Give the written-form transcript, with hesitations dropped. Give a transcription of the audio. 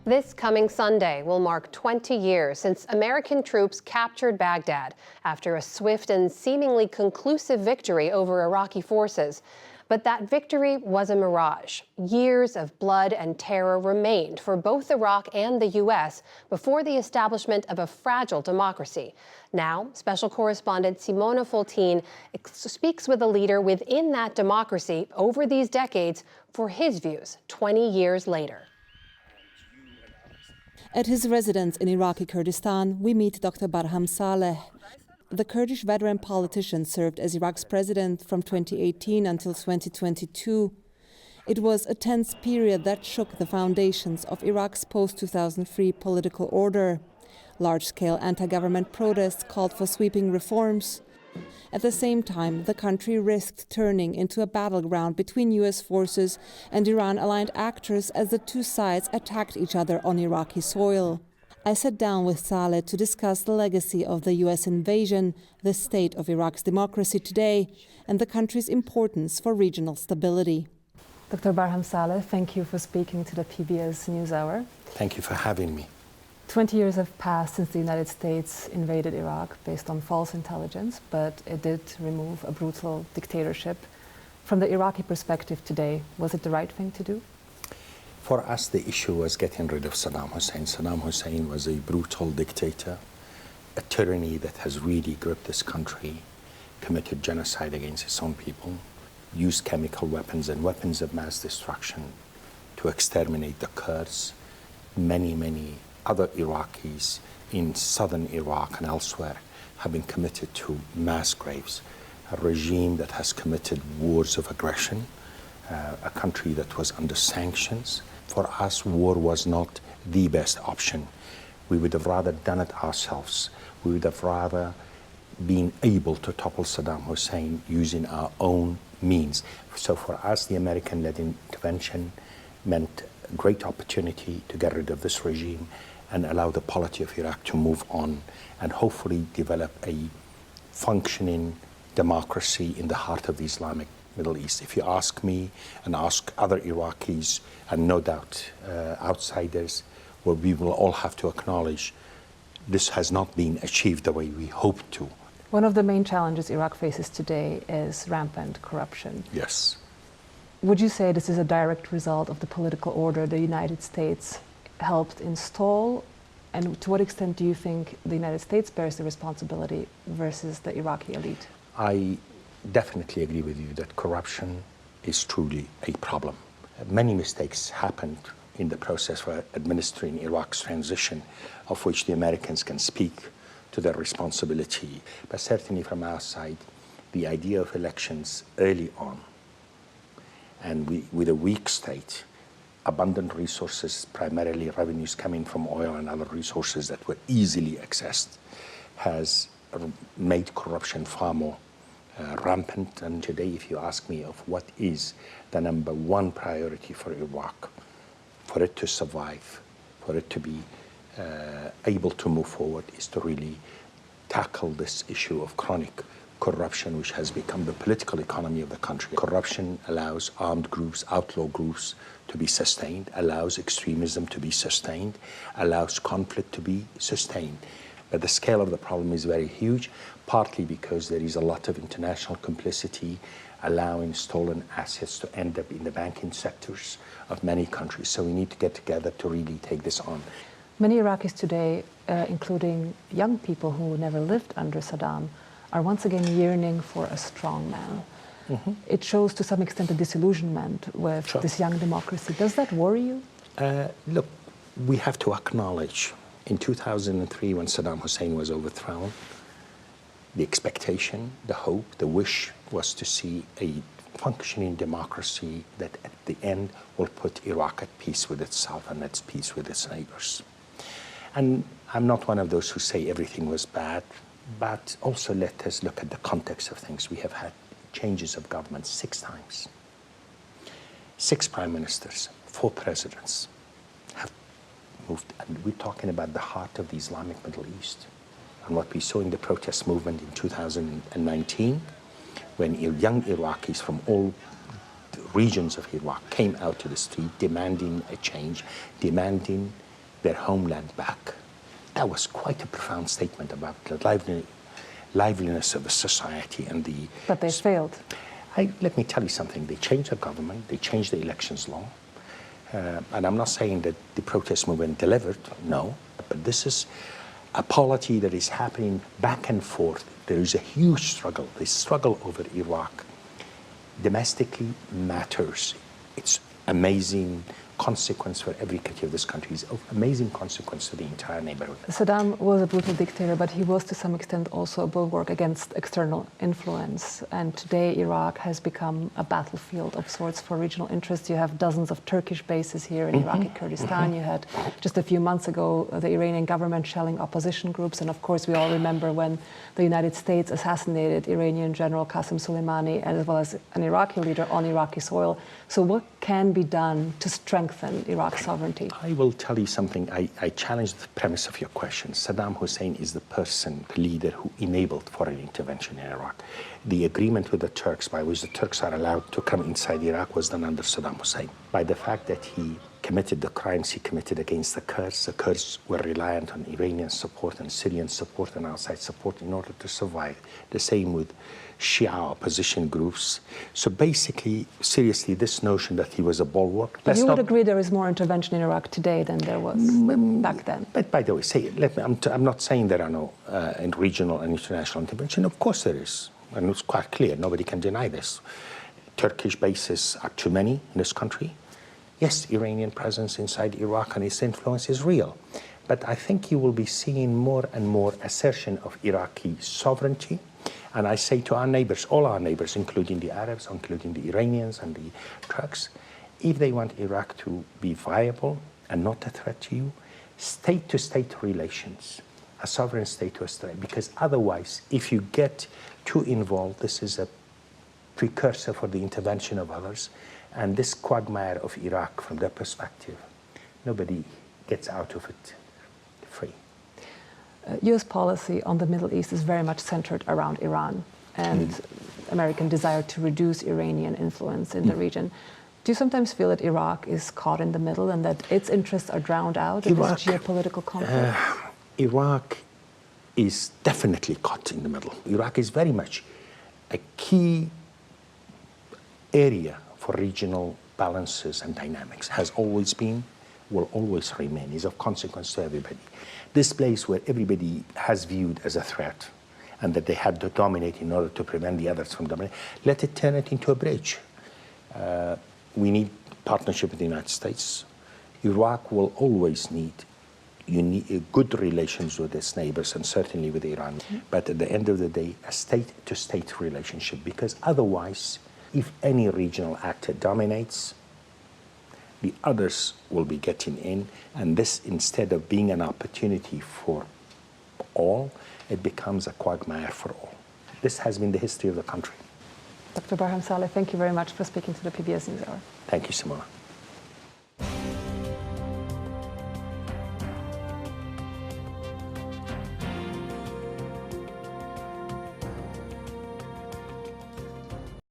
This coming Sunday will mark 20 years since American troops captured Baghdad after a swift and seemingly conclusive victory over Iraqi forces. But that victory was a mirage. Years of blood and terror remained for both Iraq and the U.S. before the establishment of a fragile democracy. Now, special correspondent Simona Foltin speaks with a leader within that democracy over these decades for his views 20 years later. At his residence in Iraqi Kurdistan, we meet Dr. Barham Saleh. The Kurdish veteran politician served as Iraq's president from 2018 until 2022. It was a tense period that shook the foundations of Iraq's post-2003 political order. Large-scale anti-government protests called for sweeping reforms. At the same time, the country risked turning into a battleground between U.S. forces and Iran-aligned actors as the two sides attacked each other on Iraqi soil. I sat down with Saleh to discuss the legacy of the U.S. invasion, the state of Iraq's democracy today, and the country's importance for regional stability. Dr. Barham Saleh, thank you for speaking to the PBS NewsHour. Thank you for having me. 20 years have passed since the United States invaded Iraq based on false intelligence, but it did remove a brutal dictatorship. From the Iraqi perspective today, was it the right thing to do? For us, the issue was getting rid of Saddam Hussein. Saddam Hussein was a brutal dictator, a tyranny that has really gripped this country, committed genocide against its own people, used chemical weapons and weapons of mass destruction to exterminate the Kurds, many other Iraqis in southern Iraq and elsewhere have been committed to mass graves. A regime that has committed wars of aggression, a country that was under sanctions. For us, war was not the best option. We would have rather done it ourselves. We would have rather been able to topple Saddam Hussein using our own means. So for us, the American-led intervention meant a great opportunity to get rid of this regime and allow the polity of Iraq to move on and hopefully develop a functioning democracy in the heart of the Islamic Middle East. If you ask me and ask other Iraqis, and no doubt outsiders, well, we will all have to acknowledge this has not been achieved the way we hoped to. One of the main challenges Iraq faces today is rampant corruption. Yes. Would you say this is a direct result of the political order the United States helped install? And to what extent do you think the United States bears the responsibility versus the Iraqi elite? I definitely agree with you that corruption is truly a problem. Many mistakes happened in the process for administering Iraq's transition, of which the Americans can speak to their responsibility. But certainly from our side, the idea of elections early on, and with a weak state, abundant resources, primarily revenues coming from oil and other resources that were easily accessed, has made corruption far more rampant. And today, if you ask me of what is the number one priority for Iraq, for it to survive, for it to be able to move forward, is to really tackle this issue of chronic corruption, which has become the political economy of the country. Corruption allows armed groups, outlaw groups to be sustained, allows extremism to be sustained, allows conflict to be sustained. But the scale of the problem is very huge, partly because there is a lot of international complicity allowing stolen assets to end up in the banking sectors of many countries. So we need to get together to really take this on. Many Iraqis today, including young people who never lived under Saddam, are once again yearning for a strong man. Mm-hmm. It shows to some extent a disillusionment with this young democracy. Does that worry you? Look, we have to acknowledge in 2003, when Saddam Hussein was overthrown, the expectation, the hope, the wish was to see a functioning democracy that at the end will put Iraq at peace with itself and at peace with its neighbors. And I'm not one of those who say everything was bad, but also let us look at the context of things. We have had changes of government 6 times. 6 prime ministers, 4 presidents have moved. And we're talking about the heart of the Islamic Middle East. And what we saw in the protest movement in 2019, when young Iraqis from all regions of Iraq came out to the street demanding a change, demanding their homeland back. That was quite a profound statement about the liveliness of the society and the... But they failed. Let me tell you something. They changed the government. They changed the elections law. And I'm not saying that the protest movement delivered, no. But this is a polity that is happening back and forth. There is a huge struggle. The struggle over Iraq domestically matters. It's amazing consequence for every country of this country. It's of amazing consequence to the entire neighborhood. Saddam was a brutal dictator, but he was to some extent also a bulwark against external influence. And today Iraq has become a battlefield of sorts for regional interests. You have dozens of Turkish bases here in Iraqi Kurdistan. You had just a few months ago the Iranian government shelling opposition groups. And of course we all remember when the United States assassinated Iranian General Qasem Soleimani as well as an Iraqi leader on Iraqi soil. So what can be done to strengthen Iraq's sovereignty? I will tell you something. I challenge the premise of your question. Saddam Hussein is the person, the leader who enabled foreign intervention in Iraq. The agreement with the Turks by which the Turks are allowed to come inside Iraq was done under Saddam Hussein. By the fact that he committed the crimes he committed against the Kurds were reliant on Iranian support and Syrian support and outside support in order to survive. The same with Shia opposition groups. So basically, seriously, this notion that he was a bulwark... But you would agree there is more intervention in Iraq today than there was back then? But by the way, I'm not saying there are no regional and international intervention. Of course there is. And it's quite clear. Nobody can deny this. Turkish bases are too many in this country. Yes, Iranian presence inside Iraq and its influence is real. But I think you will be seeing more and more assertion of Iraqi sovereignty. And I say to our neighbors, all our neighbors, including the Arabs, including the Iranians and the Turks, if they want Iraq to be viable and not a threat to you, state-to-state relations, a sovereign state to a state, because otherwise, if you get too involved, this is a precursor for the intervention of others. And this quagmire of Iraq, from their perspective, nobody gets out of it free. U.S. policy on the Middle East is very much centered around Iran and American desire to reduce Iranian influence in the region. Do you sometimes feel that Iraq is caught in the middle and that its interests are drowned out in this geopolitical conflict? Iraq is definitely caught in the middle. Iraq is very much a key area for regional balances and dynamics. Has always been, will always remain, is of consequence to everybody. This place where everybody has viewed as a threat and that they had to dominate in order to prevent the others from dominating, let it turn it into a bridge. We need partnership with the United States. Iraq will always need good relations with its neighbors and certainly with Iran. But at the end of the day, a state-to-state relationship, because otherwise, if any regional actor dominates, the others will be getting in, and this, instead of being an opportunity for all, it becomes a quagmire for all. This has been the history of the country. Dr. Barham Saleh, thank you very much for speaking to the PBS NewsHour. Thank you, Simona.